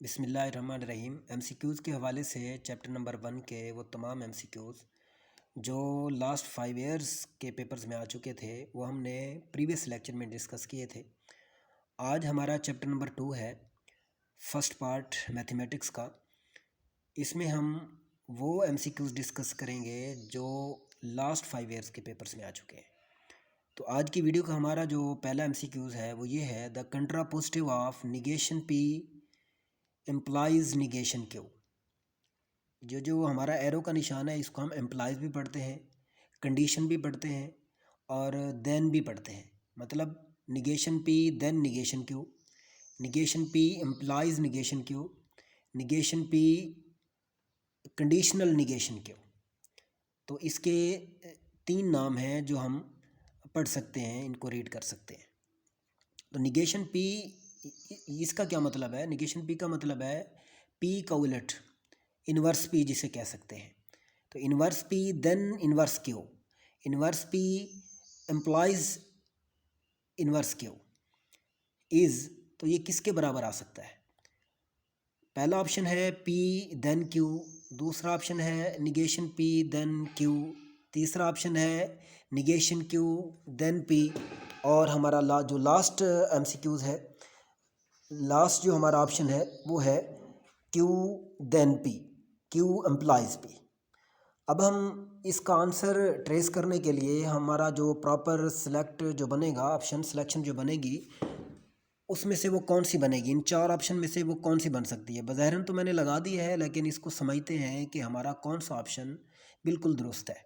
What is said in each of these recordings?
बिस्मिल्लाहिर्रहमानिर्रहीम। एमसीक्यूज़ के हवाले से चैप्टर नंबर 1 के वो तमाम एमसीक्यूज़ जो लास्ट 5 इयर्स के पेपर्स में आ चुके थे वो हमने प्रीवियस लेक्चर में डिस्कस किए थे। आज हमारा चैप्टर नंबर 2 है, फर्स्ट पार्ट मैथमेटिक्स का। इसमें हम वो एमसीक्यूज़ डिस्कस करेंगे जो लास्ट 5 इयर्स के पेपर्स में आ चुके हैं। तो आज की वीडियो का हमारा जो पहला एमसीक्यूज़ है वो ये है, the contrapositive of negation P implies negation Q. जो हमारा एरो का निशान है इसको हम एम्प्लाइज भी पढ़ते हैं, कंडीशन भी पढ़ते हैं और देन भी पढ़ते हैं। मतलब negation P then negation Q, negation P implies negation Q, negation P conditional negation Q. तो इसके 3 नाम हैं जो हम पढ़ सकते हैं, इनको रीड कर सकते हैं। तो निगेशन पी, इसका क्या मतलब है? निगेशन पी का मतलब है पी का उलट, इन्वर्स पी जिसे कह सकते हैं। तो inverse P then inverse Q, inverse P implies inverse Q is, तो ये किसके बराबर आ सकता है? पहला ऑप्शन है पी देन क्यू, दूसरा ऑप्शन है निगेशन पी देन क्यू, तीसरा ऑप्शन है निगेशन क्यू देन पी, और हमारा जो लास्ट एमसीक्यूज़ है, लास्ट जो हमारा ऑप्शन है वो है Q then P, Q implies P. अब हम इसका आंसर ट्रेस करने के लिए हमारा जो प्रॉपर सिलेक्ट जो बनेगा, ऑप्शन सिलेक्शन जो बनेगी, उसमें से वो कौन सी बनेगी? इन 4 ऑप्शन में से वो कौन सी बन सकती है? बज़ाहिरन तो मैंने लगा दी है, लेकिन इसको समझते हैं कि हमारा कौन सा ऑप्शन बिल्कुल दुरुस्त है।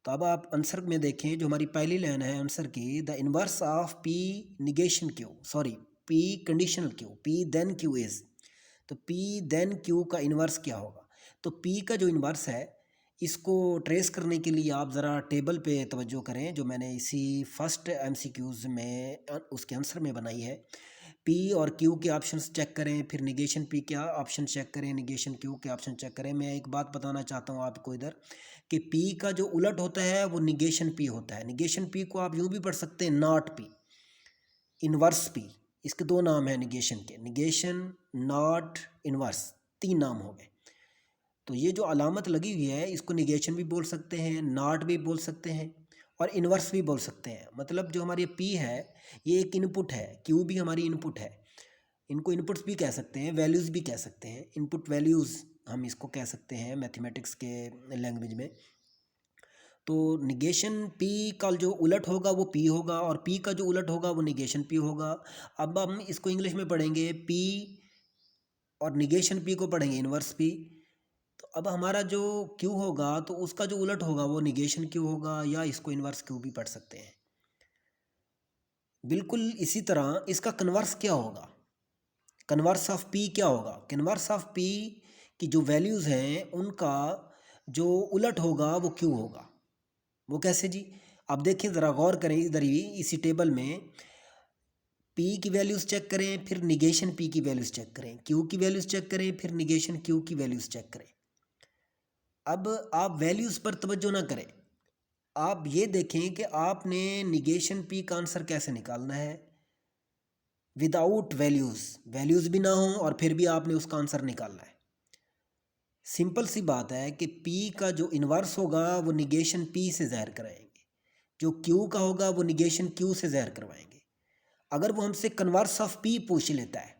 तो अब आप आंसर में देखें, जो हमारी पहली लाइन है आंसर की, the inverse of P negation Q, sorry P conditional Q, P then Q is. तो पी देन क्यू का इन्वर्स क्या होगा? तो पी का जो इन्वर्स है इसको ट्रेस करने के लिए आप ज़रा टेबल पे तवज्जो करें जो मैंने इसी फर्स्ट एमसीक्यूज़ में उसके आंसर में बनाई है। पी और क्यू के ऑप्शंस चेक करें, फिर निगेशन पी के ऑप्शन चेक करें, निगेशन क्यू के ऑप्शन चेक करें। मैं एक बात बताना चाहता हूँ आपको इधर कि पी का जो उलट होता है वो निगेशन पी होता है। निगेशन पी को आप यूँ भी पढ़ सकते हैं, नॉट पी, इन्वर्स पी। इसके 2 नाम हैं निगेशन के, निगेशन नॉट इन्वर्स, 3 नाम हो गए। तो ये जो अलामत लगी हुई है इसको निगेशन भी बोल सकते हैं, नॉट भी बोल सकते हैं और इन्वर्स भी बोल सकते हैं। मतलब जो हमारी पी है ये एक इनपुट है, क्यू भी हमारी इनपुट है। इनको इनपुट्स भी कह सकते हैं, वैल्यूज़ भी कह सकते हैं, इनपुट वैल्यूज़ हम इसको कह सकते हैं मैथमेटिक्स के लैंग्वेज में। तो निगेशन पी का जो उलट होगा वो पी होगा और पी का जो उलट होगा वो निगेशन पी होगा। अब हम इसको इंग्लिश में पढ़ेंगे, पी और निगेशन पी को पढ़ेंगे इन्वर्स पी। तो अब हमारा जो क्यू होगा तो उसका जो उलट होगा वो निगेशन क्यू होगा, या इसको इन्वर्स क्यू भी पढ़ सकते हैं। बिल्कुल इसी तरह इसका कन्वर्स क्या होगा? कन्वर्स ऑफ पी क्या होगा? कन्वर्स ऑफ पी की जो वैल्यूज़ हैं उनका जो उलट होगा वो क्यू होगा। वो कैसे जी? अब देखिए ज़रा गौर करें, इधर ही इसी टेबल में पी की वैल्यूज़ चेक करें, फिर निगेशन पी की वैल्यूज़ चेक करें, क्यू की वैल्यूज़ चेक करें, फिर निगेशन क्यू की वैल्यूज़ चेक करें। अब आप वैल्यूज़ पर तवज्जो ना करें, आप ये देखें कि आपने निगेशन पी का आंसर कैसे निकालना है विदाउट वैल्यूज़, वैल्यूज़ भी ना हो और फिर भी आपने उसका आंसर निकालना है। सिंपल सी बात है कि पी का जो इन्वर्स होगा वो निगेशन पी से ज़ाहिर कराएंगे, जो क्यू का होगा वो निगेशन क्यू से ज़ाहिर करवाएंगे। अगर वो हमसे कन्वर्स ऑफ पी पूछ लेता है,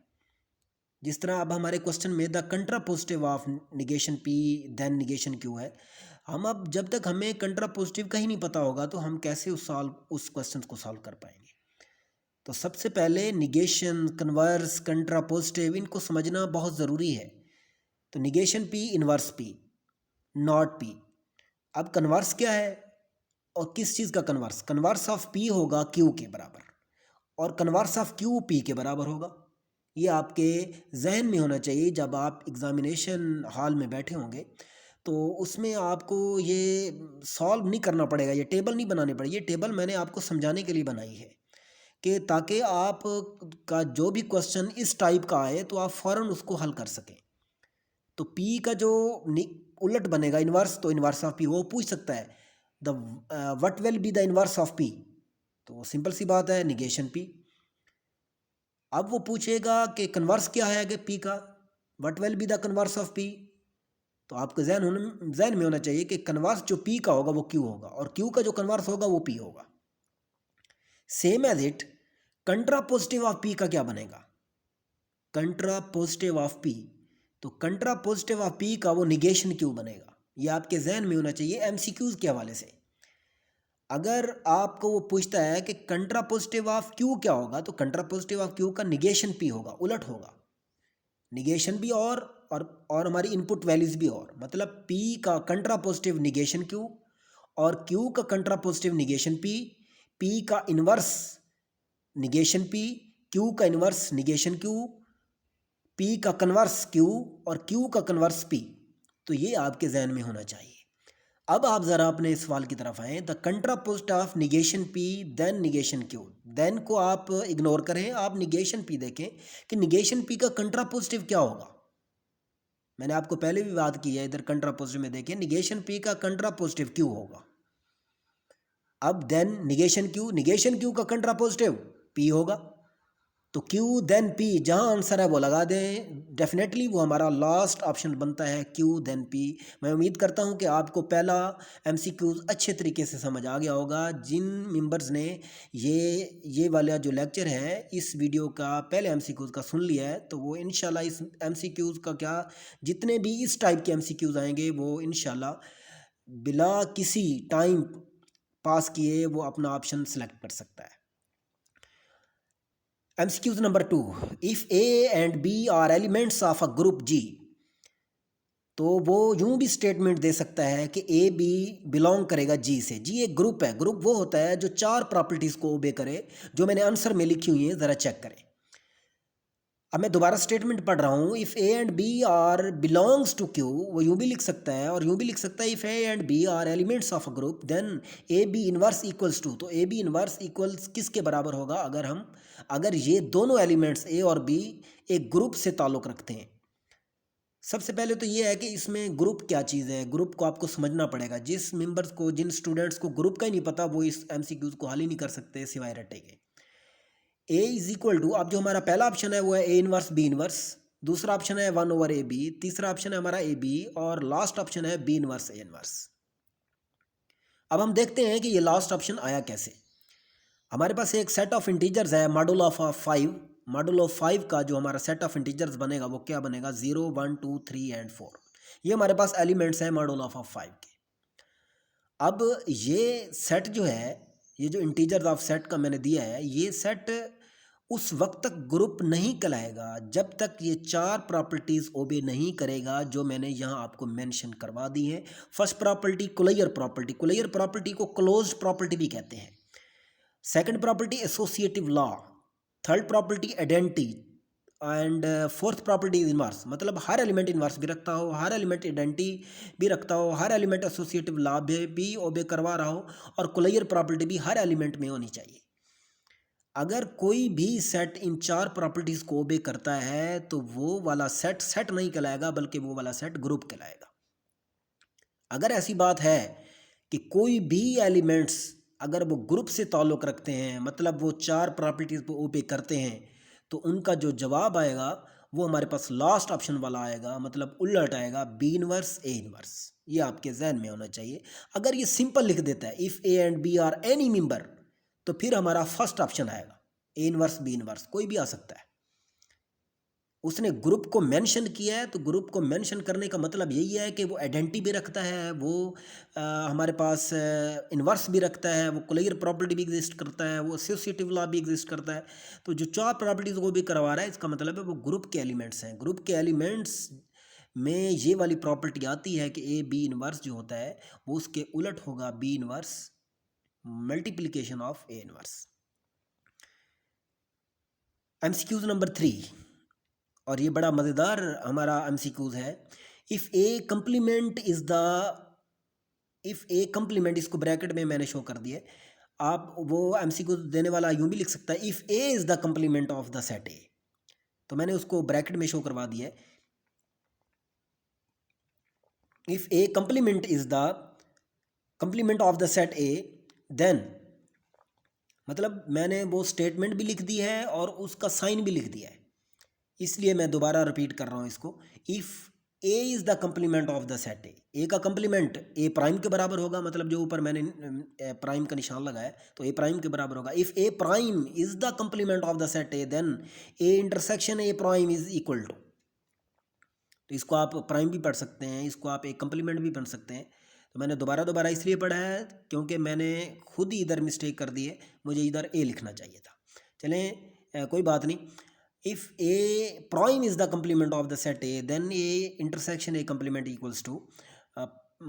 जिस तरह अब हमारे क्वेश्चन में the contrapositive of negation P then negation Q है, हम अब जब तक हमें कंट्रापोजिटिव का ही नहीं पता होगा तो हम कैसे उस क्वेश्चन को सॉल्व कर पाएंगे? तो सबसे पहले निगेशन, कन्वर्स, कंट्रापोजिटिव इनको समझना बहुत ज़रूरी है। तो negation P inverse P, not P. अब कन्वर्स क्या है और किस चीज़ का कन्वर्स? कन्वर्स ऑफ पी होगा क्यू के बराबर और कन्वर्स ऑफ क्यू पी के बराबर होगा। ये आपके जहन में होना चाहिए जब आप एग्ज़ामिनेशन हॉल में बैठे होंगे, तो उसमें आपको ये सॉल्व नहीं करना पड़ेगा, ये टेबल नहीं बनाने पड़ेगी। ये टेबल मैंने आपको समझाने के लिए बनाई है कि ताकि आप का जो भी क्वेश्चन इस टाइप का आए तो आप फ़ौरन उसको हल कर सकें। तो पी का जो उलट बनेगा इन्वर्स, तो इन्वर्स ऑफ पी वो पूछ सकता है the what will be the inverse of P, तो सिंपल सी बात है निगेशन पी। अब वो पूछेगा कि कन्वर्स क्या है आगे पी का, what will be the converse of P? तो आपको जहन में होना चाहिए कि कन्वर्स जो पी का होगा वो क्यू होगा, और क्यू का जो कन्वर्स होगा वो पी होगा। Same as it contrapositive of P का क्या बनेगा? कंट्रापोजिटिव ऑफ पी, तो कंट्रापोजिटिव ऑफ पी का वो निगेशन क्यू बनेगा। ये आपके जहन में होना चाहिए एमसीक्यूज के हवाले से। अगर आपको वो पूछता है कि कंट्रापोजिटिव ऑफ क्यू क्या होगा, तो कंट्रापोजिटिव ऑफ क्यू का निगेशन पी होगा, उलट होगा। निगेशन भी और हमारी इनपुट वैल्यूज भी, और मतलब पी का कंट्रापोजिटिव निगेशन क्यू और क्यू का कंट्रापोजिटिव निगेशन पी, पी का इन्वर्स निगेशन पी, क्यू का इन्वर्स निगेशन क्यू, पी का कन्वर्स क्यू और क्यू का कन्वर्स पी। तो ये आपके जहन में होना चाहिए। अब आप ज़रा अपने सवाल की तरफ आएँ। The contrapositive of negation P then negation Q. Then को आप इग्नोर करें, आप निगेशन पी देखें कि निगेशन पी का कंट्रापोजिटिव क्या होगा। मैंने आपको पहले भी बात की है, इधर कंट्रापोजिटिव में देखें, निगेशन पी का कंट्रापोजिटिव क्यू होगा। अब देन निगेशन क्यू का कंट्रापोजिटिव पी होगा, तो क्यू देन पी, जहाँ आंसर है वो लगा दें। डेफिनेटली वो हमारा लास्ट ऑप्शन बनता है, क्यू देन पी। मैं उम्मीद करता हूँ कि आपको पहला एमसीक्यूज अच्छे तरीके से समझ आ गया होगा। जिन मेंबर्स ने ये वाला जो लेक्चर है इस वीडियो का पहले एमसीक्यूज का सुन लिया है, तो वो इंशाल्लाह इस एमसीक्यूज का क्या, जितने भी इस टाइप के एमसीक्यूज आएंगे वो इंशाल्लाह बिला किसी टाइम पास किए वो अपना ऑप्शन सेलेक्ट कर सकता है। MCQ number 2, if A and B are elements of a group G, तो वो यूं भी स्टेटमेंट दे सकता है कि A B बिलोंग करेगा G से। G एक ग्रुप है। ग्रुप वो होता है जो 4 प्रॉपर्टीज को ओबे करे, जो मैंने आंसर में लिखी हुई है, ज़रा चेक करें। अब मैं दोबारा स्टेटमेंट पढ़ रहा हूँ। If A and B are belongs to Q, वो यूं भी लिख सकता है और यूं भी लिख सकता है if A and B are elements of a group then A B inverse equals to. तो A B इनवर्स इक्वल्स किसके बराबर होगा? अगर ये दोनों एलिमेंट्स A और B एक ग्रुप से ताल्लुक़ रखते हैं। सबसे पहले तो ये है कि इसमें ग्रुप क्या चीज़ है, ग्रुप को आपको समझना पड़ेगा। जिन स्टूडेंट्स को ग्रुप का ही नहीं पता वो इस MCQs को हल ही नहीं कर सकते सिवाय रटे के। A इज इक्वल टू, अब जो हमारा पहला ऑप्शन है वो है A इनवर्स B इनवर्स, दूसरा ऑप्शन है 1/AB, तीसरा ऑप्शन है हमारा AB, और लास्ट ऑप्शन है B इनवर्स A इनवर्स। अब हम देखते हैं कि ये लास्ट ऑप्शन आया कैसे। हमारे पास एक सेट ऑफ इंटीजर्स है मॉडुल ऑफ 5। मॉडुल ऑफ 5 का जो हमारा सेट ऑफ इंटीजर्स बनेगा वो क्या बनेगा? 0 1 2 3 एंड 4। ये हमारे पास एलिमेंट्स हैं मॉडुल ऑफ 5 के। अब ये सेट जो है, ये जो इंटीजर्स ऑफ सेट का मैंने दिया है, ये सेट उस वक्त तक ग्रुप नहीं कहलाएगा जब तक ये 4 प्रॉपर्टीज़ ओबे नहीं करेगा जो मैंने यहाँ आपको मेंशन करवा दी है। फर्स्ट प्रॉपर्टी कुलैयर प्रॉपर्टी, कुलैयर प्रॉपर्टी को क्लोज्ड प्रॉपर्टी भी कहते हैं। Second property associative law, third property identity, and fourth property is inverse. मतलब हर एलिमेंट इनवर्स भी रखता हो, हर एलिमेंट आइडेंटिटी भी रखता हो, हर एलिमेंट एसोसिएटिव लॉ भी ओबे करवा रहा हो, और कुलैयर प्रॉपर्टी भी हर एलिमेंट में होनी चाहिए। अगर कोई भी सेट इन 4 प्रॉपर्टीज़ को ओबे करता है तो वो वाला सेट नहीं कहलाएगा, बल्कि वो वाला सेट ग्रुप कहलाएगा। अगर ऐसी बात है कि कोई भी एलिमेंट्स अगर वो ग्रुप से ताल्लुक़ रखते हैं, मतलब वो 4 प्रॉपर्टीज़ को ओबे करते हैं, तो उनका जो जवाब आएगा वो हमारे पास लास्ट ऑप्शन वाला आएगा, मतलब उलट आएगा, B इनवर्स A इनवर्स। ये आपके जहन में होना चाहिए। अगर ये सिंपल लिख देता है if A and B are any member, तो फिर हमारा फर्स्ट ऑप्शन आएगा A इनवर्स B इनवर्स, कोई भी आ सकता है। उसने ग्रुप को मेंशन किया है, तो ग्रुप को मेंशन करने का मतलब यही है कि वो आइडेंटिटी भी रखता है, वो हमारे पास इन्वर्स भी रखता है, वो कुलैयर प्रॉपर्टी भी एग्जिस्ट करता है, वो एसोसिएटिव लॉ भी एग्जिस्ट करता है। तो जो 4 प्रॉपर्टीज़ वो भी करवा रहा है, इसका मतलब है वो ग्रुप के एलिमेंट्स हैं। ग्रुप के एलिमेंट्स में ये वाली प्रॉपर्टी आती है कि A B इनवर्स जो होता है वो उसके उलट होगा, B inverse multiplication of A inverse. MCQ number 3, और ये बड़ा मज़ेदार हमारा MCQs है। इफ़ ए कंप्लीमेंट इसको ब्रैकेट में मैंने शो कर दिया। आप वो MCQ देने वाला यूं भी लिख सकता है if A is the complement of the set A, तो मैंने उसको ब्रैकेट में शो करवा दिया है। If A complement is the complement of the set A, then मतलब मैंने वो स्टेटमेंट भी लिख दी है और उसका साइन भी लिख दिया है। इसलिए मैं दोबारा रिपीट कर रहा हूँ इसको। If A is the complement of the set ए का कंप्लीमेंट ए प्राइम के बराबर होगा, मतलब जो ऊपर मैंने प्राइम का निशान लगाया तो ए प्राइम के बराबर होगा। If A prime is the complement of the set A then A intersection A prime is equal to, तो इसको आप प्राइम भी पढ़ सकते हैं, इसको आप एक कंप्लीमेंट भी पढ़ सकते हैं। तो मैंने दोबारा इसलिए पढ़ा है क्योंकि मैंने खुद ही इधर मिस्टेक कर दी है, मुझे इधर ए लिखना चाहिए था। चलें कोई बात नहीं। If A prime is the complement of the set A then A intersection A complement equals to,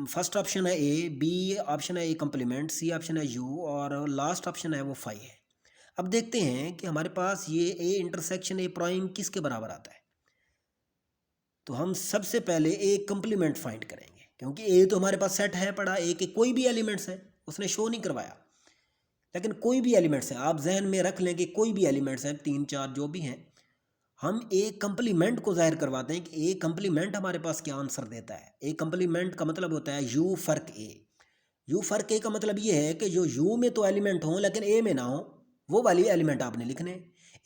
first option है ए, बी ऑप्शन है ए कंप्लीमेंट, सी ऑप्शन है यू और लास्ट ऑप्शन है वो फाई है। अब देखते हैं कि हमारे पास ये ए इंटरसेक्शन ए प्राइम किसके बराबर आता है। तो हम सबसे पहले ए कंप्लीमेंट फाइंड करेंगे, क्योंकि ए तो हमारे पास सेट है पड़ा, ए के कोई भी एलिमेंट्स हैं, उसने शो नहीं करवाया, लेकिन कोई भी एलिमेंट्स हैं, आप जहन में रख लें कि कोई भी एलिमेंट्स हैं, 3 4 जो भी हैं, हम ए कंप्लीमेंट को जाहिर करवाते हैं कि ए कंप्लीमेंट हमारे पास क्या आंसर देता है। ए कंप्लीमेंट का मतलब होता है यू फर्क ए। यू फर्क ए का मतलब ये है कि जो यू में तो एलिमेंट हों लेकिन ए में ना हो, वो वाली एलिमेंट आपने लिखने।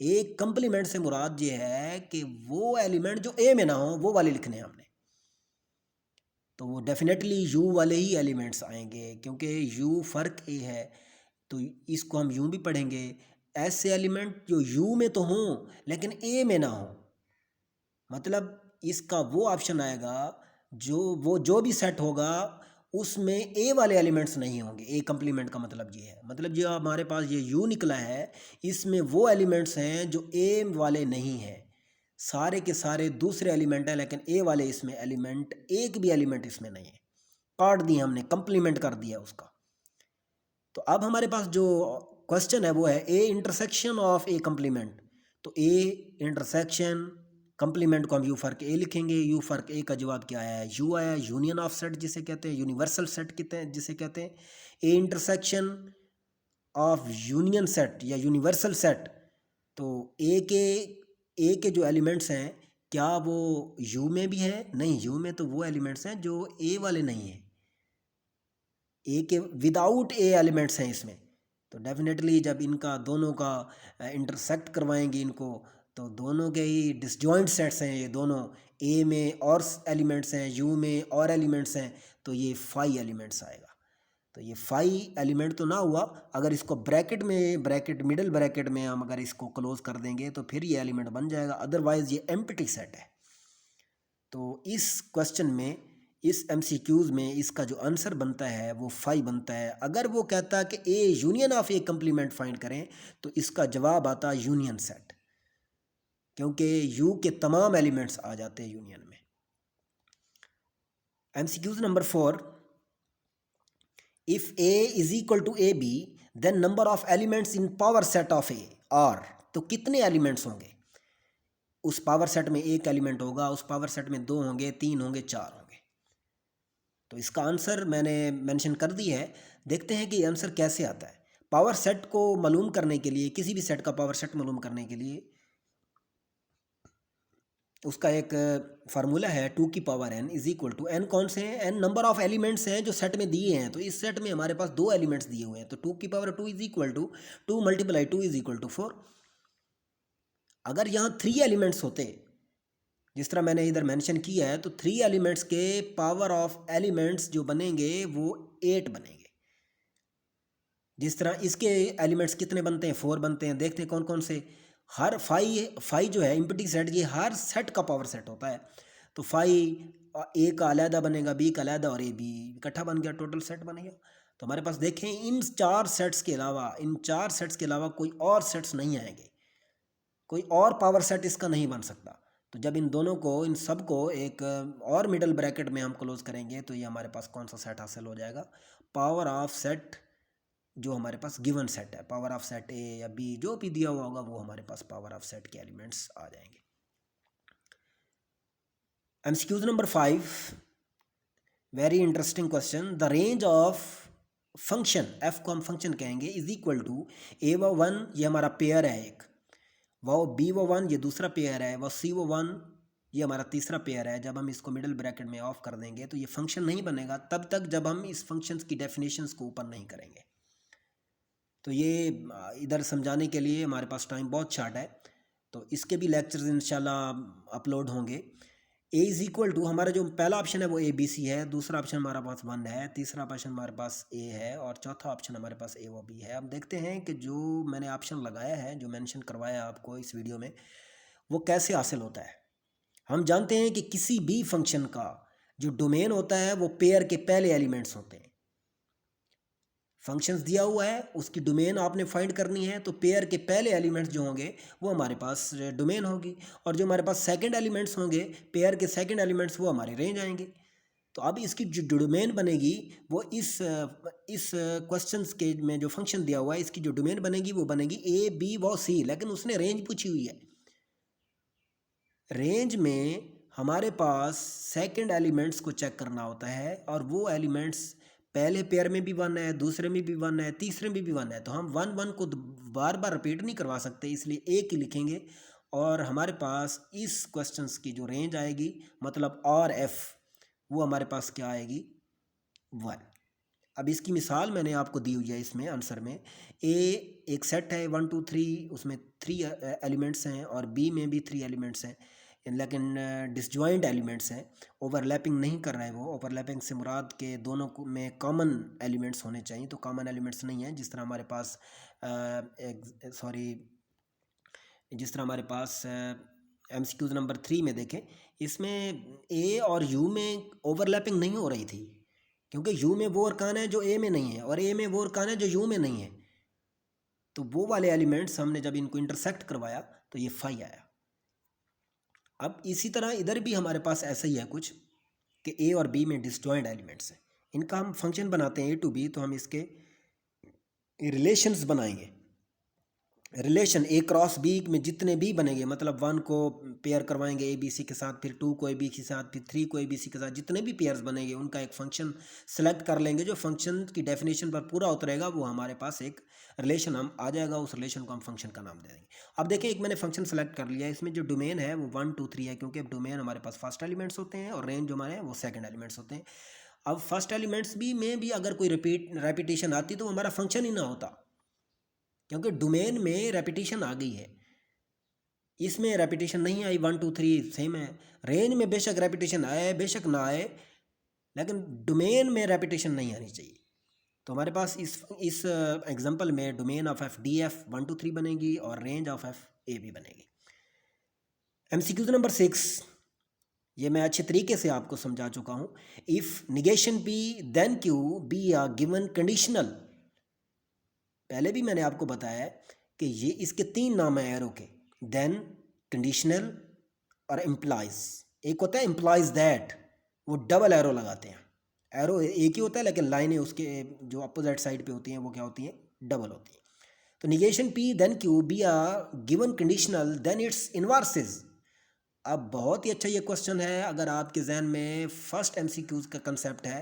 ए कंप्लीमेंट से मुराद ये है कि वो एलिमेंट जो ए में ना हो वो वाले लिखने हैं हमने। तो वो डेफिनेटली यू वाले ही एलिमेंट्स आएंगे, क्योंकि यू फर्क ए है तो इसको हम यूँ भी पढ़ेंगे, ऐसे एलिमेंट जो यू में तो हों लेकिन ए में ना हो, मतलब इसका वो ऑप्शन आएगा जो भी सेट होगा उसमें ए वाले एलिमेंट्स नहीं होंगे। ए कंप्लीमेंट का मतलब ये है, मतलब जो हमारे पास ये यू निकला है इसमें वो एलिमेंट्स हैं जो ए वाले नहीं हैं, सारे के सारे दूसरे एलिमेंट हैं, लेकिन ए वाले इसमें एलिमेंट, एक भी एलिमेंट इसमें नहीं है, काट दिया हमने, कंप्लीमेंट कर दिया उसका। तो अब हमारे पास जो क्वेश्चन है वो है A intersection of A complement. तो ए इंटरसेक्शन कंप्लीमेंट को हम यू फर्क ए लिखेंगे। यू फर्क ए का जवाब क्या आया है, यू आया। यूनियन ऑफ सेट जिसे कहते हैं, यूनिवर्सल सेट कहते हैं जिसे कहते हैं। A intersection of union set या यूनिवर्सल सेट, तो ए के जो एलिमेंट्स हैं क्या वो यू में भी है? नहीं, यू में तो वो एलिमेंट्स हैं जो ए वाले नहीं हैं, ए के विदाउट ए एलिमेंट्स हैं इसमें। तो डेफिनेटली जब इनका दोनों का इंटरसेक्ट करवाएंगे इनको, तो दोनों के ही डिसजॉइंट सेट्स हैं ये दोनों, ए में और एलिमेंट्स हैं, यू में और एलिमेंट्स हैं, तो ये 5 एलिमेंट्स आएगा। तो ये 5 एलिमेंट तो ना हुआ, अगर इसको ब्रैकेट में, मिडल ब्रैकेट में हम अगर इसको क्लोज कर देंगे तो फिर ये एलिमेंट बन जाएगा, अदरवाइज ये एम्प्टी सेट है। तो इस क्वेश्चन में, इस MCQs में इसका जो आंसर बनता है वो 5 बनता है। अगर वो कहता है कि A union of A complement find करें तो इसका जवाब आता यूनियन सेट, क्योंकि यू के तमाम एलिमेंट्स आ जाते हैं यूनियन में। MCQs number 4, if A is equal to A B then number of elements in power set of A are, तो कितने एलिमेंट्स होंगे उस पावर सेट में? एक एलिमेंट होगा, उस पावर सेट में 2 होंगे, 3 होंगे, 4 होंगे। तो इसका आंसर मैंने मेंशन कर दी है। देखते हैं कि आंसर कैसे आता है। पावर सेट को मालूम करने के लिए, किसी भी सेट का पावर सेट मालूम करने के लिए उसका एक फार्मूला है 2 की power n is equal to, n कौन से हैं? n नंबर ऑफ एलिमेंट्स हैं जो सेट में दिए हैं। तो इस सेट में हमारे पास 2 एलिमेंट्स दिए हुए हैं, तो 2 की power 2 is equal to 2 multiply 2 is equal to 4। अगर यहाँ 3 एलिमेंट्स होते, जिस तरह मैंने इधर मेंशन किया है, तो 3 एलिमेंट्स के पावर ऑफ एलिमेंट्स जो बनेंगे वो 8 बनेंगे। जिस तरह इसके एलिमेंट्स कितने बनते हैं? 4 बनते हैं। देखते हैं कौन कौन से। हर 5 जो है एम्प्टी सेट, ये हर सेट का पावर सेट होता है। तो 5 ए का अलहदा बनेगा, बी का अलहदा और ए बी इकट्ठा बन गया, टोटल सेट बन गया। तो हमारे पास देखें इन 4 सेट्स के अलावा कोई और सेट्स नहीं आएंगे, कोई और पावर सेट इसका नहीं बन सकता। तो जब इन दोनों को, इन सब को एक और मिडल ब्रैकेट में हम क्लोज करेंगे तो ये हमारे पास कौन सा सेट हासिल हो जाएगा? पावर ऑफ सेट जो हमारे पास गिवन सेट है, पावर ऑफ सेट ए या बी जो भी दिया हुआ होगा वो हमारे पास पावर ऑफ सेट के एलिमेंट्स आ जाएंगे। MCQs number 5, very interesting question. The range of function, F को हम फंक्शन कहेंगे, इज इक्वल टू ए व 1, ये हमारा पेयर है एक, वो बी व 1 ये दूसरा पेयर है, वो सी व 1 ये हमारा तीसरा पेयर है। जब हम इसको मिडिल ब्रैकेट में ऑफ कर देंगे तो ये फंक्शन नहीं बनेगा तब तक जब हम इस फंक्शंस की डेफिनेशंस को ऊपर नहीं करेंगे। तो ये इधर समझाने के लिए हमारे पास टाइम बहुत शॉर्ट है, तो इसके भी लेक्चर्स इंशाल्लाह अपलोड होंगे। ए इज़ इक्वल टू, हमारा जो पहला ऑप्शन है वो ए बी सी है, दूसरा ऑप्शन हमारे पास 1 है, तीसरा ऑप्शन हमारे पास ए है और चौथा ऑप्शन हमारे पास ए वो बी है। अब देखते हैं कि जो मैंने ऑप्शन लगाया है, जो मेंशन करवाया आपको इस वीडियो में, वो कैसे हासिल होता है। हम जानते हैं कि किसी भी फंक्शन का जो डोमेन होता है वो पेयर के पहले एलिमेंट्स होते हैं। फंक्शंस दिया हुआ है, उसकी डोमेन आपने फाइंड करनी है, तो पेयर के पहले एलिमेंट्स जो होंगे वो हमारे पास डोमेन होगी, और जो हमारे पास सेकंड एलिमेंट्स होंगे, पेयर के सेकंड एलिमेंट्स, वो हमारे रेंज आएंगे। तो अब इसकी जो डोमेन बनेगी वो इस क्वेश्चंस के में जो फंक्शन दिया हुआ है, इसकी जो डोमेन बनेगी वो बनेगी ए बी व सी, लेकिन उसने रेंज पूछी हुई है। रेंज में हमारे पास सेकंड एलिमेंट्स को चेक करना होता है, और वो एलिमेंट्स पहले पेयर में भी 1 है, दूसरे में भी 1 है, तीसरे में भी 1 है, तो हम 1 को बार बार रिपीट नहीं करवा सकते, इसलिए एक ही लिखेंगे। और हमारे पास इस क्वेश्चंस की जो रेंज आएगी, मतलब और एफ, वो हमारे पास क्या आएगी, 1। अब इसकी मिसाल मैंने आपको दी हुई है इसमें आंसर में। ए एक सेट है 1 2 3, उसमें 3 एलिमेंट्स हैं, और बी में भी 3 एलिमेंट्स हैं, लेकिन डिसजॉइंट एलिमेंट्स हैं, ओवरलैपिंग नहीं कर रहा है वो। ओवरलैपिंग से मुराद के दोनों में कॉमन एलिमेंट्स होने चाहिए, तो कॉमन एलिमेंट्स नहीं हैं। जिस तरह हमारे पास MCQ नंबर 3 में देखें, इसमें ए और यू में ओवरलैपिंग नहीं हो रही थी, क्योंकि यू में वो अरकान है जो ए में नहीं है, और ए में वो अरकान है जो यू में नहीं है। तो वो वाले एलिमेंट्स हमने जब इनको इंटरसेक्ट करवाया तो ये 5 आया। अब इसी तरह इधर भी हमारे पास ऐसा ही है कुछ, कि ए और बी में डिसजॉइंट एलिमेंट्स हैं, इनका हम फंक्शन बनाते हैं ए टू बी, तो हम इसके रिलेशंस बनाएंगे। रिलेशन ए क्रॉस बी में जितने भी बनेंगे, मतलब 1 को पेयर करवाएंगे ए बी सी के साथ, फिर 2 को ए बी के साथ, फिर 3 को ए बी सी के साथ, जितने भी पेयर्स बनेंगे उनका एक फंक्शन सेलेक्ट कर लेंगे। जो फंक्शन की डेफिनेशन पर पूरा उतरेगा वो हमारे पास एक रिलेशन हम आ जाएगा, उस रिलेशन को हम फंक्शन का नाम दे देंगे। अब देखिए, एक मैंने फंक्शन सेलेक्ट कर लिया, इसमें जो डोमेन है वो 1 2 3 है, क्योंकि अब डोमेन हमारे पास फर्स्ट एलिमेंट्स होते हैं और रेंज जो हमारे हैं वो सेकंड एलिमेंट्स होते हैं। अब फर्स्ट एलिमेंट्स भी में भी अगर कोई रेपिटेशन आती तो हमारा फंक्शन ही ना होता, क्योंकि डोमेन में रेपिटेशन आ गई है, इसमें रेपिटेशन नहीं आई, 1 2 3 सेम है। रेंज में बेशक रेपिटेशन आए बेशक ना आए, लेकिन डोमेन में रेपिटेशन नहीं आनी चाहिए। तो हमारे पास इस एग्जांपल में domain of F D F 1 2 3 बनेगी और रेंज ऑफ एफ ए भी बनेगी। MCQ नंबर 6, ये मैं अच्छे तरीके से आपको समझा चुका हूँ। If negation P then Q be a given conditional, पहले भी मैंने आपको बताया कि ये इसके 3 नाम हैं एरो के, देन, कंडीशनल और इम्प्लाइज। एक होता है इम्प्लाइज दैट, वो डबल एरो लगाते हैं, एरो एक ही होता है लेकिन लाइनें उसके जो अपोजिट साइड पे होती हैं वो क्या होती हैं, डबल होती हैं। तो negation P then Q be a given conditional then its inverses. अब बहुत ही अच्छा ये क्वेश्चन है, अगर आपके जहन में फर्स्ट MCQ का कंसेप्ट है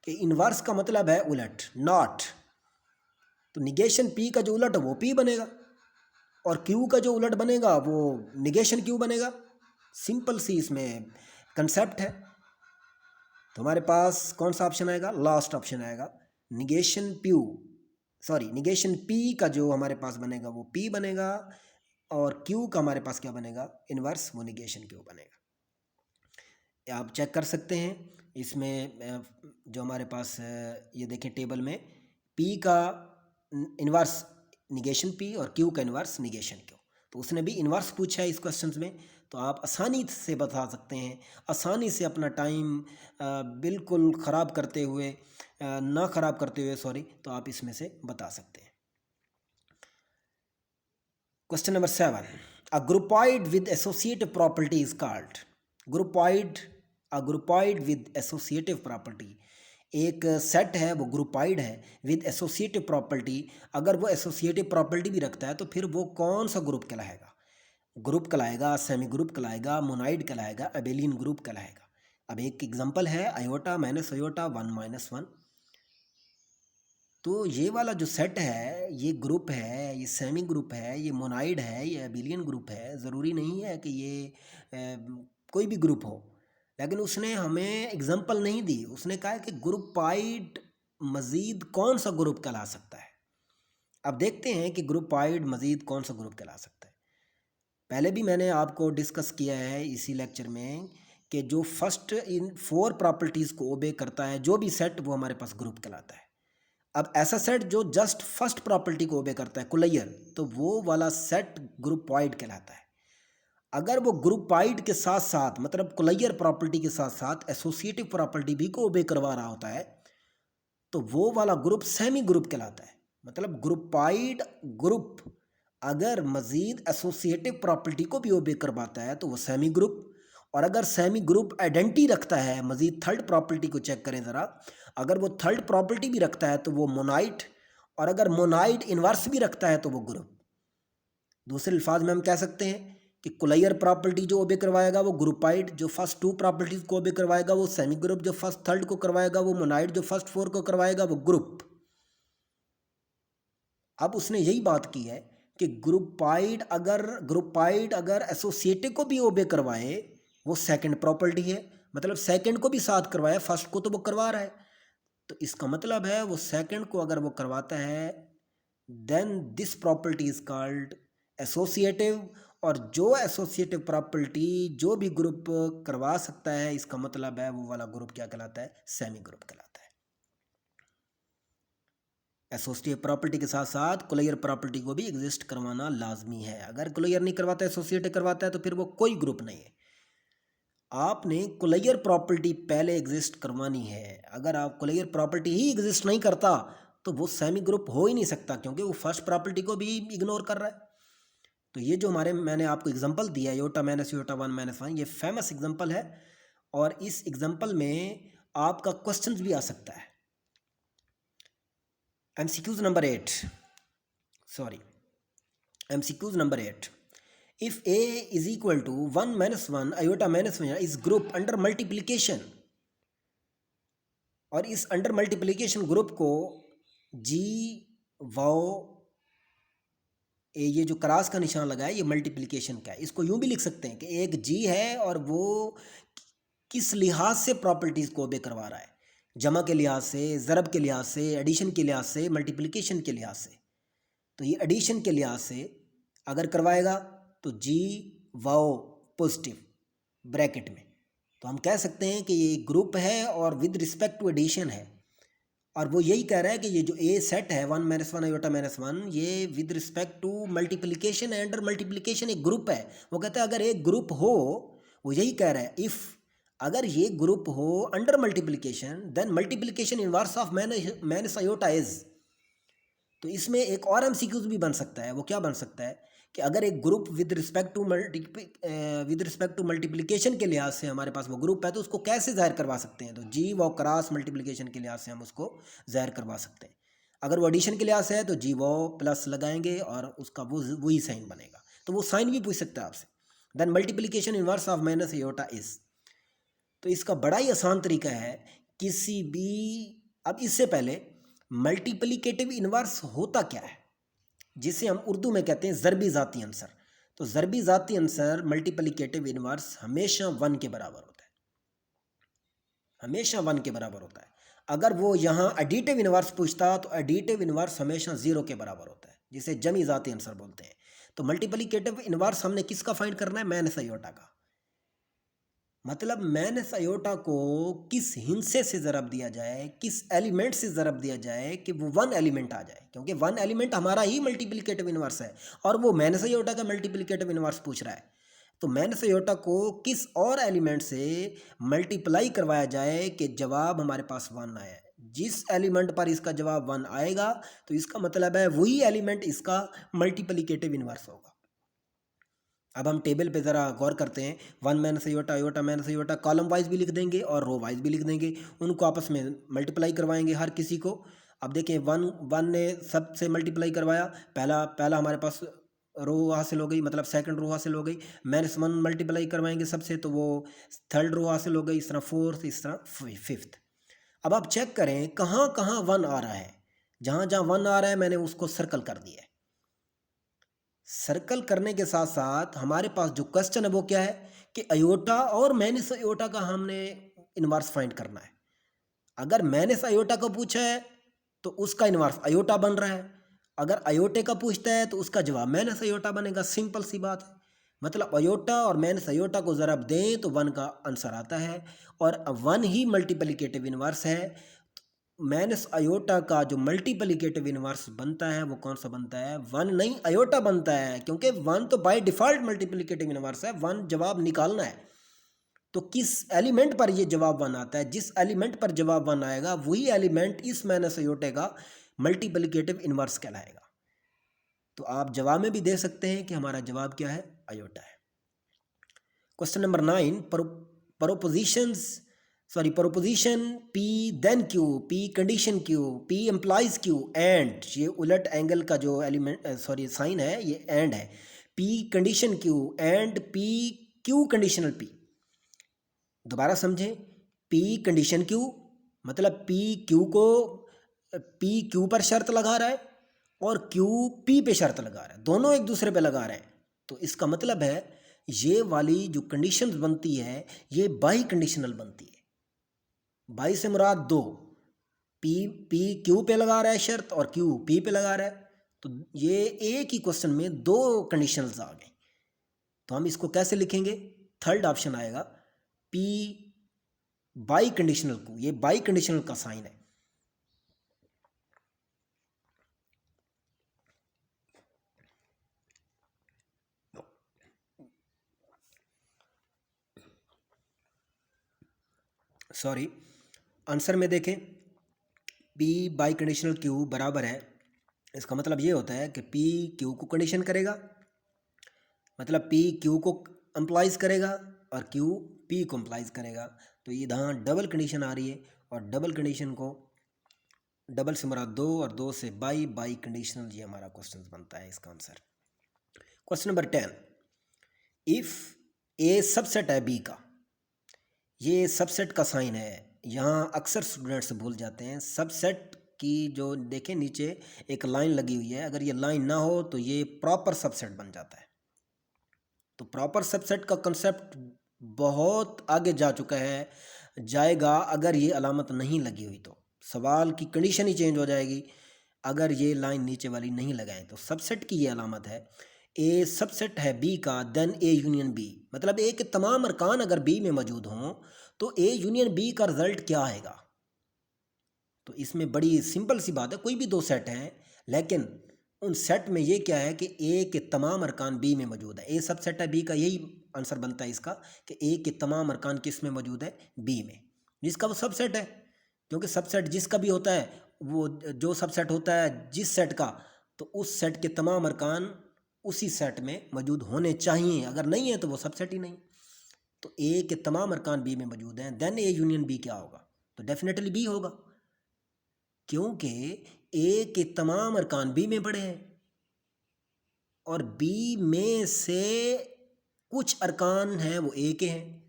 कि इनवर्स का मतलब है उलट, नॉट, तो निगेशन पी का जो उलट है वो पी बनेगा, और क्यू का जो उलट बनेगा वो निगेशन क्यू बनेगा। सिंपल सी इसमें कंसेप्ट है। तो हमारे पास कौन सा ऑप्शन आएगा, लास्ट ऑप्शन आएगा। निगेशन पी का जो हमारे पास बनेगा वो पी बनेगा, और क्यू का हमारे पास क्या बनेगा, इनवर्स, वो निगेशन क्यू बनेगा। आप चेक कर सकते हैं इसमें जो हमारे पास ये देखें टेबल में, पी का इनवर्स निगेशन पी और क्यू का इनवर्स निगेशन क्यू, तो उसने भी इनवर्स पूछा है इस क्वेश्चन में। तो आप आसानी से बता सकते हैं, आसानी से अपना टाइम बिल्कुल ख़राब करते हुए ना ख़राब करते हुए सॉरी, तो आप इसमें से बता सकते हैं। Question number 7, a groupoid with associative property is called. Groupoid with associative property, एक सेट है वो ग्रुपाइड है विद एसोसिएटिव प्रॉपर्टी, अगर वो एसोसिएटिव प्रॉपर्टी भी रखता है तो फिर वो कौन सा ग्रुप कहलाएगा, ग्रुप कहलाएगा, सेमी ग्रुप कहलाएगा, मोनाइड कहलाएगा, अबेलियन ग्रुप कहलाएगा। अब एक एग्जांपल है आयोटा माइनस आयोटा 1 - 1, तो ये वाला जो सेट है ये ग्रुप है, ये सेमी ग्रुप है, ये मोनाइड है, ये अबेलियन ग्रुप है। ज़रूरी नहीं है कि ये कोई भी ग्रुप हो, लेकिन उसने हमें एग्जांपल नहीं दी, उसने कहा कि ग्रुपाइड मज़ीद कौन सा ग्रुप कहला सकता है। अब देखते हैं कि ग्रुपाइड मज़ीद कौन सा ग्रुप कहला सकता है। पहले भी मैंने आपको डिस्कस किया है इसी लेक्चर में कि जो फर्स्ट इन 4 प्रॉपर्टीज़ को ओबे करता है जो भी सेट, वो हमारे पास ग्रुप कहलाता है। अब ऐसा सेट जो जस्ट फर्स्ट प्रॉपर्टी को ओबे करता है, कुलैयर, तो वो वाला सेट ग्रुपॉइड कहलाता है। अगर वो ग्रुपॉइड के साथ साथ, मतलब कुलैयर प्रॉपर्टी के साथ साथ एसोसिएटिव प्रॉपर्टी भी को ओबे करवा रहा होता है, तो वो वाला ग्रुप सेमी ग्रुप कहलाता है। मतलब ग्रुपॉइड ग्रुप अगर मज़ीद एसोसिएटिव प्रॉपर्टी को भी ओबे करवाता है तो वो सेमी ग्रुप, और अगर सेमी ग्रुप आइडेंटिटी रखता है, मज़ीद थर्ड प्रॉपर्टी को चेक करें ज़रा, अगर वो थर्ड प्रॉपर्टी भी रखता है तो वो मोनाइट, और अगर मोनाइट इन्वर्स भी रखता है तो वो ग्रुप। दूसरे अल्फाज में हम कह सकते हैं कि कुलैयर प्रॉपर्टी जो ओबे करवाएगा वो ग्रुपाइड, जो फर्स्ट 2 प्रॉपर्टीज़ को ओबे करवाएगा वो सेमी ग्रुप, जो फर्स्ट 3rd को करवाएगा वो मोनाइट, जो फर्स्ट 4 को करवाएगा वो ग्रुप। अब उसने यही बात की है कि ग्रुपाइड अगर एसोसिएटिव को भी ओबे करवाए वो सेकंड प्रॉपर्टी है, मतलब सेकंड को भी साथ करवाए, फर्स्ट को तो वो करवा रहा है, तो इसका मतलब है वो सेकंड को अगर वो करवाता है then this property is called associative, और जो एसोसिएटिव प्रॉपर्टी जो भी ग्रुप करवा सकता है, इसका मतलब है वो वाला ग्रुप क्या कहलाता है, सेमी ग्रुप कहलाता है। एसोसिएटिव प्रॉपर्टी के साथ साथ कुलैयर प्रॉपर्टी को भी एग्जिस्ट करवाना लाजमी है। अगर कुलैयर नहीं करवाता है, एसोसिएटिव करवाता है, तो फिर वो कोई ग्रुप नहीं है। आपने कुलैयर प्रॉपर्टी पहले एग्जिस्ट करवानी है। अगर आप कुलैयर प्रॉपर्टी ही एग्जिस्ट नहीं करता तो वो सेमी ग्रुप हो ही नहीं सकता, क्योंकि वो फर्स्ट प्रॉपर्टी को भी इग्नोर कर रहा है। तो ये जो मैंने आपको एग्जांपल दिया है योटा माइनस योटा 1 - 1, ये फेमस एग्जांपल है, और इस एग्जांपल में आपका क्वेश्चन भी आ सकता है। MCQs number 8, sorry, MCQs number 8, if A is equal to 1 - 1 iota minus 1 is group under multiplication, और इस अंडर मल्टीप्लिकेशन ग्रुप को जी वाओ ये जो क्रॉस का निशान लगा है ये मल्टीप्लिकेशन का है। इसको यूं भी लिख सकते हैं कि एक जी है और वो किस लिहाज से प्रॉपर्टीज़ को ओबे करवा रहा है, जमा के लिहाज से, ज़रब के लिहाज से, एडिशन के लिहाज से, मल्टीप्लिकेशन के लिहाज से। तो ये एडिशन के लिहाज से अगर करवाएगा तो जी वाओ पॉजिटिव ब्रैकेट में, तो हम कह सकते हैं कि ये ग्रुप है और विद रिस्पेक्ट टू एडिशन है। और वो यही कह रहा है कि ये जो ए सेट है 1 - 1 iota - 1, ये विद रिस्पेक्ट टू मल्टीप्लिकेशन है, अंडर मल्टीप्लिकेशन एक ग्रुप है। वो कहता है अगर एक ग्रुप हो, वो यही कह रहा है इफ़ अगर ये ग्रुप हो under multiplication then multiplication inverse of minus iota is. तो इसमें एक और MCQs भी बन सकता है। वो क्या बन सकता है कि अगर एक group with respect to multiplication के लिहाज से हमारे पास वो ग्रुप है तो उसको कैसे ज़ाहिर करवा सकते हैं, तो जी वो क्रॉस मल्टीप्लिकेशन के लिहाज से हम उसको ज़ाहिर करवा सकते हैं। अगर वो एडिशन के लिहाज से है तो जी वो प्लस लगाएंगे और उसका वही साइन बनेगा, तो वो साइन भी पूछ सकता है आपसे। Then multiplication inverse of minus iota is. तो इसका बड़ा ही आसान तरीका है किसी भी, अब इससे पहले मल्टीप्लिकेटिव इनवर्स होता क्या है, जिसे हम उर्दू में कहते हैं ज़रबी ज़ाती अंसर। तो ज़रबी ज़ाती अंसर मल्टीप्लिकेटिव इनवर्स हमेशा 1 के बराबर होता है, हमेशा 1 के बराबर होता है। अगर वो यहाँ एडिटिव इनवर्स पूछता तो एडिटिव इनवर्स हमेशा 0 के बराबर होता है, जिसे जमी ज़ाती अंसर बोलते हैं। तो मल्टीप्लिकेटिव इनवर्स हमने किसका फाइंड करना है, माइनस आयोटा का। मतलब माइनस आयोटा को किस हिस्से से ज़रब दिया जाए, किस एलिमेंट से ज़रब दिया जाए कि वो 1 एलिमेंट आ जाए, क्योंकि 1 एलिमेंट हमारा ही मल्टीप्लिकेटिव इनवर्स है और वो माइनस आयोटा का मल्टीप्लिकेटिव इनवर्स पूछ रहा है। तो माइनस आयोटा को किस और एलिमेंट से मल्टीप्लाई करवाया जाए कि जवाब हमारे पास 1 आए। जिस एलिमेंट पर इसका जवाब 1 आएगा तो इसका मतलब है वही एलिमेंट इसका मल्टीप्लिकेटिव इनवर्स होगा। अब हम टेबल पे ज़रा गौर करते हैं। 1 - iota iota minus iota column wise भी लिख देंगे और रो वाइज भी लिख देंगे, उनको आपस में मल्टीप्लाई करवाएंगे हर किसी को। अब देखें 1 ने सबसे मल्टीप्लाई करवाया, पहला हमारे पास रो हासिल हो गई, मतलब सेकंड रो हासिल हो गई। -1 मल्टीप्लाई करवाएंगे सबसे तो वो थर्ड रो हासिल हो गई, इस तरह फोर्थ, इस तरह फिफ्थ। अब आप चेक करें कहाँ कहाँ 1 आ रहा है। जहाँ जहाँ 1 आ रहा है मैंने उसको सर्कल कर दिया है। सर्कल करने के साथ साथ हमारे पास जो क्वेश्चन है वो क्या है कि अयोटा और माइनस अयोटा का हमने इनवर्स फाइंड करना है। अगर माइनस अयोटा का पूछा है तो उसका इनवर्स अयोटा बन रहा है, अगर अयोटे का पूछता है तो उसका जवाब माइनस अयोटा बनेगा। सिंपल सी बात है। मतलब अयोटा और माइनस अयोटा को ज़रा दें तो 1 का आंसर आता है, और 1 ही मल्टीप्लिकेटिव इन्वर्स है। माइनस अयोटा का जो मल्टीप्लिकेटिव इन्वर्स बनता है वो कौन सा बनता है? 1 नहीं, अयोटा बनता है, क्योंकि 1 तो बाय डिफ़ॉल्ट मल्टीप्लिकेटिव इन्वर्स है। 1 जवाब निकालना है तो किस एलिमेंट पर ये जवाब 1 आता है? जिस एलिमेंट पर जवाब 1 आएगा वही एलिमेंट इस माइनस अयोटे का मल्टीप्लिकेटिव इन्वर्स कहलाएगा। तो आप जवाब में भी दे सकते हैं कि हमारा जवाब क्या है? अयोटा है। Question number 9, proposition P then Q, P condition Q, P implies Q and, ये उलट एंगल का जो एलिमेंट साइन है ये एंड है। P condition Q and P Q conditional P। दोबारा समझें, P कंडीशन Q मतलब P Q पर शर्त लगा रहा है और Q P पे शर्त लगा रहा है, दोनों एक दूसरे पे लगा रहे हैं। तो इसका मतलब है ये वाली जो कंडीशंस बनती है ये बाई कंडीशनल बनती है। बाई से मुराद दो, P Q पे लगा रहा है शर्त और Q P पे लगा रहा है, तो ये एक ही क्वेश्चन में दो कंडीशनल्स आ गए। तो हम इसको कैसे लिखेंगे? थर्ड ऑप्शन आएगा, P बाई कंडीशनल को, ये बाई कंडीशनल का साइन है। सॉरी, आंसर में देखें P बाई कंडीशनल Q बराबर है, इसका मतलब ये होता है कि P Q को कंडीशन करेगा, मतलब P Q को एम्प्लाइज करेगा और Q P को एम्प्लाइज करेगा। तो ये यहाँ डबल कंडीशन आ रही है, और डबल कंडीशन को, डबल से मुराद दो और दो से बाई कंडीशनल, ये हमारा क्वेश्चन बनता है इसका answer. Question number 10, if A subset है बी का, ये सबसेट का साइन है। यहाँ अक्सर स्टूडेंट्स भूल जाते हैं सबसेट की, जो देखें नीचे एक लाइन लगी हुई है, अगर ये लाइन ना हो तो ये प्रॉपर सबसेट बन जाता है। तो प्रॉपर सबसेट का कंसेप्ट बहुत आगे जा चुका है, जाएगा अगर ये अलामत नहीं लगी हुई तो सवाल की कंडीशन ही चेंज हो जाएगी अगर ये लाइन नीचे वाली नहीं लगाएं। तो सबसेट की ये अलामत है, ए सबसेट है बी का, देन ए यूनियन बी, मतलब ए के तमाम अरकान अगर बी में मौजूद हों तो ए यूनियन बी का रिजल्ट क्या आएगा? तो इसमें बड़ी सिंपल सी बात है, कोई भी दो सेट हैं लेकिन उन सेट में ये क्या है कि ए के तमाम अरकान बी में मौजूद है। ए सबसेट है बी का, यही आंसर बनता है इसका कि ए के तमाम अरकान किस में मौजूद है? बी में, जिसका वो सबसेट है। क्योंकि सबसेट जिसका भी होता है, वो जो सबसेट होता है जिस सेट का, तो उस सेट के तमाम अरकान उसी सेट में मौजूद होने चाहिए, अगर नहीं है तो वो सबसेट ही नहीं। तो ए के तमाम अरकान बी में मौजूद हैं, देन ए यूनियन बी क्या होगा? तो डेफिनेटली बी होगा, क्योंकि ए के तमाम अरकान बी में पड़े हैं और बी में से कुछ अरकान हैं वो ए के हैं।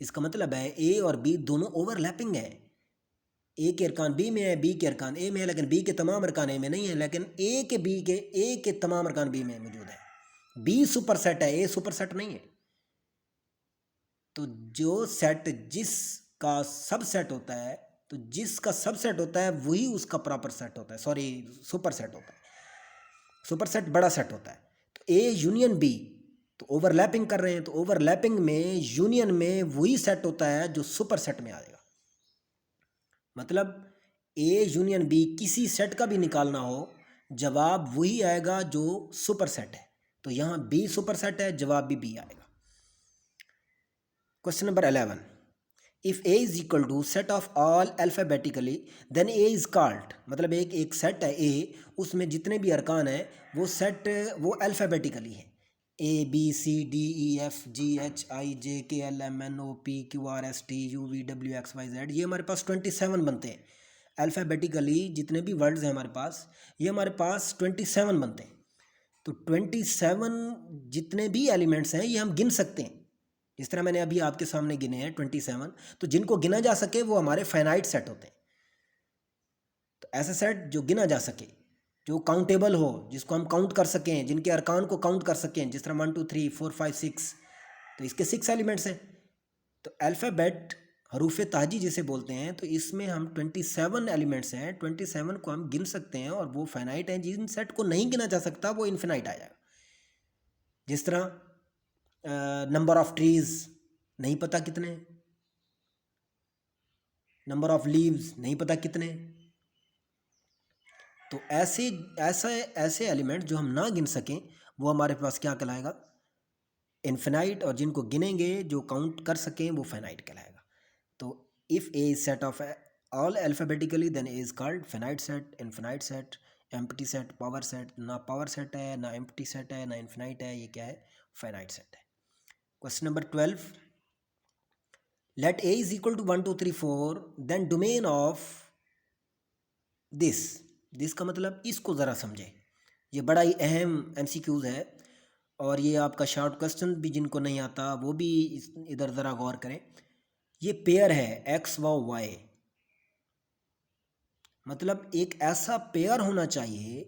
इसका मतलब है ए और बी दोनों ओवरलैपिंग है। ए के अरकान बी में है, बी के अरकान ए में है, लेकिन बी के तमाम अरकान ए में नहीं है, लेकिन ए के तमाम अरकान बी में मौजूद है। बी सुपर सेट है, ए सुपर सेट नहीं है। तो जो सेट जिसका सबसेट होता है, तो जिसका सबसेट होता है वही उसका प्रॉपर सेट होता है, सॉरी सुपर सेट होता है। सुपर सेट बड़ा सेट होता है। तो ए यूनियन बी, तो ओवरलैपिंग कर रहे हैं, तो ओवरलैपिंग में यूनियन में वही सेट होता है जो सुपर सेट में आएगा। मतलब ए यूनियन बी किसी सेट का भी निकालना हो, जवाब वही आएगा जो सुपर सेट है। तो यहाँ बी सुपर सेट है, जवाब भी बी आएगा। Question number 11, if A is equal to set of all alphabetically then A is called, मतलब एक सेट है ए, उसमें जितने भी अरकान हैं वो सेट वो अल्फ़ाबेटिकली है, A B C D E F G H I J K L M N O P Q R S T U V W X Y Z, ये हमारे पास 27 बनते हैं। अल्फ़ाबेटिकली जितने भी वर्ड्स हैं हमारे पास, ये हमारे पास 27 बनते हैं। तो 27 जितने भी एलिमेंट्स हैं ये हम गिन सकते हैं, जिस तरह मैंने अभी आपके सामने गिने हैं 27। तो जिनको गिना जा सके वो हमारे फाइनाइट सेट होते हैं। तो ऐसे सेट जो गिना जा सके, जो काउंटेबल हो, जिसको हम काउंट कर सकें, जिनके अरकान को काउंट कर सकें, जिस तरह 1 2 3 4 5 6, तो इसके 6 एलिमेंट्स हैं। तो अल्फ़ाबेट हरूफ ताजी जिसे बोलते हैं, तो इसमें हम 27 एलिमेंट्स हैं, 27 को हम गिन सकते हैं और वो फाइनाइट हैं। जिन सेट को नहीं गिना जा सकता वो इन्फिनाइट आ जाएगा। जिस तरह नंबर ऑफ ट्रीज नहीं पता कितने, नंबर ऑफ लीव्स नहीं पता कितने। तो ऐसे ऐसे ऐसे एलिमेंट जो हम ना गिन सकें वो हमारे पास क्या कहलाएगा, इनफिनाइट, और जिनको गिनेंगे जो काउंट कर सकें वो फाइनाइट कहलाएगा। तो if A is set of all alphabetically then A is called finite set, infinite set, empty set, power set. ना पावर सेट है, ना एम्प्टी सेट है, ना इनफिनाइट है, ये क्या है, फाइनाइट सेट है। Question number 12, let A is equal to 1 2 3 4 then domain of this का मतलब इसको ज़रा समझें, ये बड़ा ही अहम एमसीक्यूज़ है, और ये आपका शॉर्ट क्वेश्चन भी जिनको नहीं आता वो भी इधर ज़रा गौर करें। ये पेयर है एक्स व वाई, मतलब एक ऐसा पेयर होना चाहिए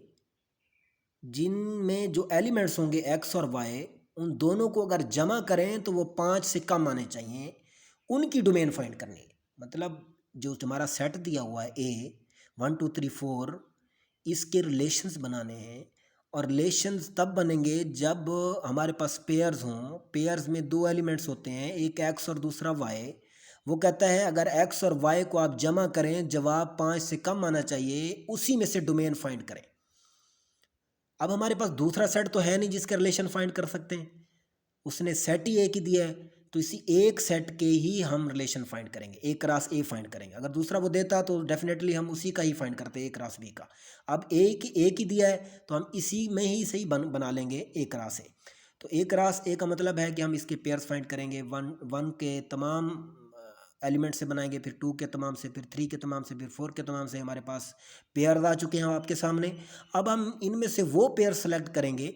जिनमें जो एलिमेंट्स होंगे एक्स और वाई, उन दोनों को अगर जमा करें तो वो 5 से कम आने चाहिए, उनकी डोमेन फाइंड करनी है। मतलब जो तुम्हारा सेट दिया हुआ है ए 1 2 3 4, इसके रिलेशंस बनाने हैं, और रिलेशंस तब बनेंगे जब हमारे पास पेयर्स हों। पेयर्स में दो एलिमेंट्स होते हैं, एक एक्स और दूसरा वाई। वो कहता है अगर एक्स और वाई को आप जमा करें जवाब 5 से कम आना चाहिए, उसी में से डोमेन फाइंड करें। अब हमारे पास दूसरा सेट तो है नहीं जिसके रिलेशन फाइंड कर सकते हैं, उसने सेट ही एक ही दिया है, तो इसी एक सेट के ही हम रिलेशन फाइंड करेंगे, ए क्रॉस ए फाइंड करेंगे। अगर दूसरा वो देता तो डेफिनेटली हम उसी का ही फाइंड करते, ए क्रॉस बी का। अब एक ही दिया है तो हम इसी में ही सही बना लेंगे ए क्रॉस ए। तो ए क्रॉस ए का मतलब है कि हम इसके पेयर्स फाइंड करेंगे, वन के तमाम एलिमेंट से बनाएंगे, फिर 2 के तमाम से, फिर 3 के तमाम से, फिर 4 के तमाम से। हमारे पास पेयर्स आ चुके हैं आपके सामने। अब हम इनमें से वो पेयर सेलेक्ट करेंगे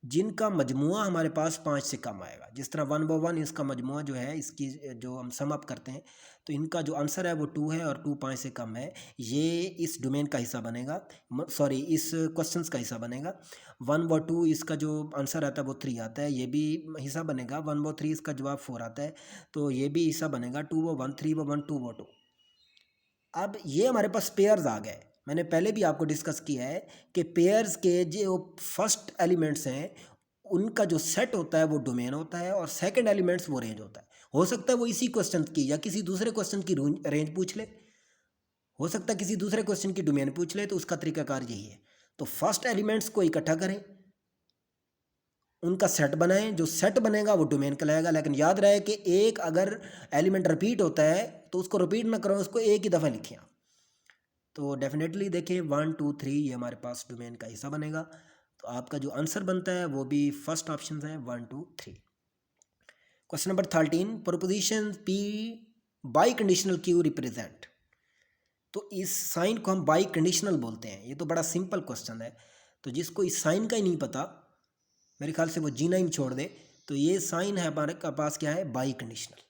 जिनका मजमुआ हमारे पास 5 से कम आएगा। जिस तरह 1 बाय 1 इसका मजमुआ जो है, इसकी जो हम सम अप करते हैं तो इनका जो आंसर है वो 2 है, और 2 5 से कम है, ये इस डोमेन का हिस्सा बनेगा, सॉरी इस क्वेश्चंस का हिस्सा बनेगा। 1 बाय 2 इसका जो आंसर आता है वो 3 आता है, ये भी हिस्सा बनेगा। 1 बाय 3 इसका जवाब 4 आता है, तो ये भी हिस्सा बनेगा। 2 बाय 1 3 बाय 1 2 बाय 2। अब ये हमारे पास पेयर्स आ गए। मैंने पहले भी आपको डिस्कस किया है कि पेयर्स के जो फर्स्ट एलिमेंट्स हैं उनका जो सेट होता है वो डोमेन होता है, और सेकंड एलिमेंट्स वो रेंज होता है। हो सकता है वो इसी क्वेश्चन की या किसी दूसरे क्वेश्चन की रेंज पूछ ले, हो सकता है किसी दूसरे क्वेश्चन की डोमेन पूछ ले, तो उसका तरीकाकार यही है। तो फर्स्ट एलिमेंट्स को इकट्ठा करें, उनका सेट बनाएं, जो सेट बनेगा वो डोमेन कहलाएगा। लेकिन याद रहे कि एक अगर एलिमेंट रिपीट होता है तो उसको रिपीट ना करो, उसको एक ही दफ़ा लिखिए। तो डेफिनेटली देखिए 1 2 3 ये हमारे पास डोमेन का हिस्सा बनेगा। तो आपका जो आंसर बनता है वो भी फर्स्ट ऑप्शन है 1 2 3। Question number 13, proposition P by conditional Q represent. तो इस साइन को हम बाई कंडीशनल बोलते हैं। ये तो बड़ा सिंपल क्वेश्चन है, तो जिसको इस साइन का ही नहीं पता मेरे ख्याल से वो जीना ही छोड़ दे। तो ये साइन है हमारे पास क्या है, बाई कंडीशनल।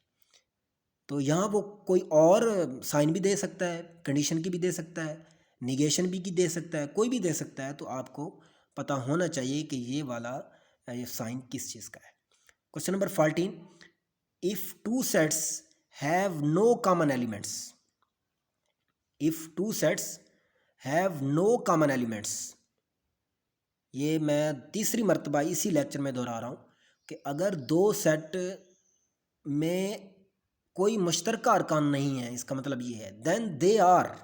तो यहाँ वो कोई और साइन भी दे सकता है, कंडीशन की भी दे सकता है, निगेशन भी की दे सकता है, कोई भी दे सकता है। तो आपको पता होना चाहिए कि ये वाला ये साइन किस चीज़ का है। Question number 14, if two sets have no common elements, if two sets have no common elements, ये मैं तीसरी मर्तबा इसी लेक्चर में दोहरा रहा हूँ कि अगर दो सेट में कोई मुश्तरका अरकान नहीं है, इसका मतलब ये है then they are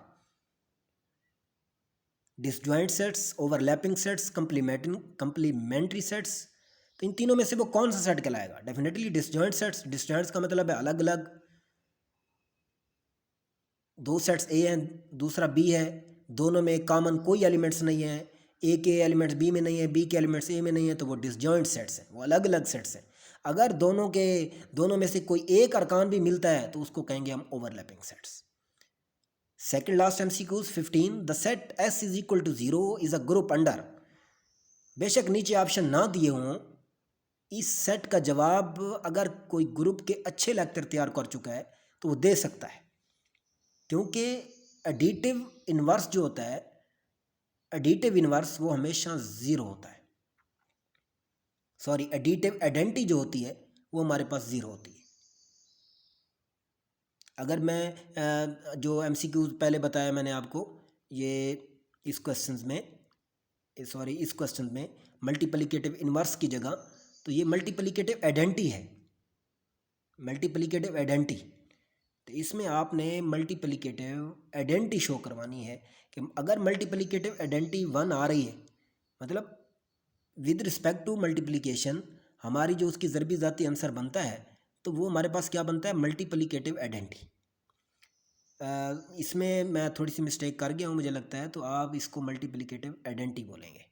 disjoint sets, overlapping sets, complementary sets. तो इन तीनों में से वो कौन सा सेट कहलाएगा, डेफिनेटली डिसजॉइंट सेट्स। डिसजॉइंट्स का मतलब है अलग अलग, दो सेट्स ए हैं दूसरा बी है, दोनों में कॉमन कोई एलिमेंट्स नहीं है, ए के एलिमेंट्स बी में नहीं है, बी के एलिमेंट्स ए में नहीं है, तो वो डिसजॉइंट सेट्स हैं, वो अलग अलग सेट्स हैं। अगर दोनों में से कोई एक अरकान भी मिलता है तो उसको कहेंगे हम overlapping sets. Second last MCQs 15, the set S is equal to 0 is a group under. बेशक नीचे ऑप्शन ना दिए हों, इस सेट का जवाब अगर कोई ग्रुप के अच्छे लेक्चर तैयार कर चुका है तो वो दे सकता है, क्योंकि एडिटिव इन्वर्स जो होता है, एडिटिव इन्वर्स वो हमेशा 0 होता है, सॉरी एडिटिव आइडेंटिटी जो होती है वो हमारे पास 0 होती है। अगर मैं जो एमसीक्यूज पहले बताया मैंने आपको, ये इस क्वेश्चन में, सॉरी इस क्वेश्चन में मल्टीप्लिकेटिव इन्वर्स की जगह तो ये मल्टीप्लिकेटिव आइडेंटिटी है, मल्टीप्लिकेटिव आइडेंटिटी। तो इसमें आपने मल्टीप्लिकेटिव आइडेंटिटी शो करवानी है कि अगर मल्टीप्लिकेटिव आइडेंटिटी 1 आ रही है, मतलब विद रिस्पेक्ट टू मल्टीप्लिकेशन हमारी जो उसकी ज़रबी ज़ाती आंसर बनता है, तो वो हमारे पास क्या बनता है, मल्टीप्लिकेटिव आइडेंटिटी। इसमें मैं थोड़ी सी मिस्टेक कर गया हूँ मुझे लगता है, तो आप इसको मल्टीप्लिकेटिव आइडेंटिटी बोलेंगे।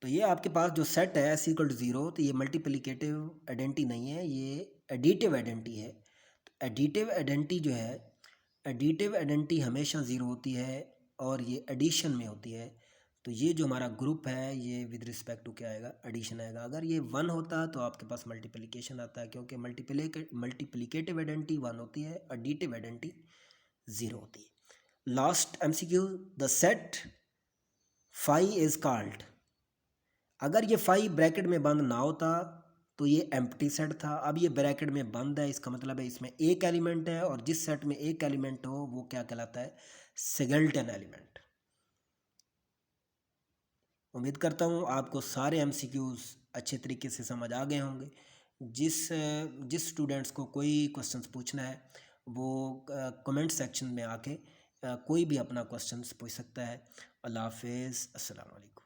तो ये आपके पास जो सेट है S = 0, तो ये मल्टीप्लिकेटिव आइडेंटिटी नहीं है, ये एडिटिव आइडेंटिटी है। तो एडिटिव आइडेंटिटी जो है, एडिटिव आइडेंटिटी हमेशा 0 होती है और ये एडिशन में होती है। तो ये जो हमारा ग्रुप है ये विद रिस्पेक्ट टू क्या आएगा, एडिशन आएगा। अगर ये 1 होता तो आपके पास मल्टीप्लिकेशन आता है, क्योंकि मल्टीप्लिकेटिव आइडेंटिटी 1 होती है, एडिटिव आइडेंटिटी 0 होती है। Last MCQ, the set phi is called. अगर ये फाई ब्रैकेट में बंद ना होता तो ये एम्प्टी सेट था। अब ये ब्रैकेट में बंद है, इसका मतलब है इसमें एक एलिमेंट है, और जिस सेट में एक एलिमेंट हो वो क्या कहलाता है, सिंगलटन एलिमेंट। उम्मीद करता हूँ आपको सारे MCQs अच्छे तरीके से समझ आ गए होंगे। जिस स्टूडेंट्स को कोई क्वेश्चंस पूछना है वो कमेंट सेक्शन में आके कोई भी अपना क्वेश्चंस पूछ सकता है। अल्लाह हाफिज़, अस्सलाम वालेकुम।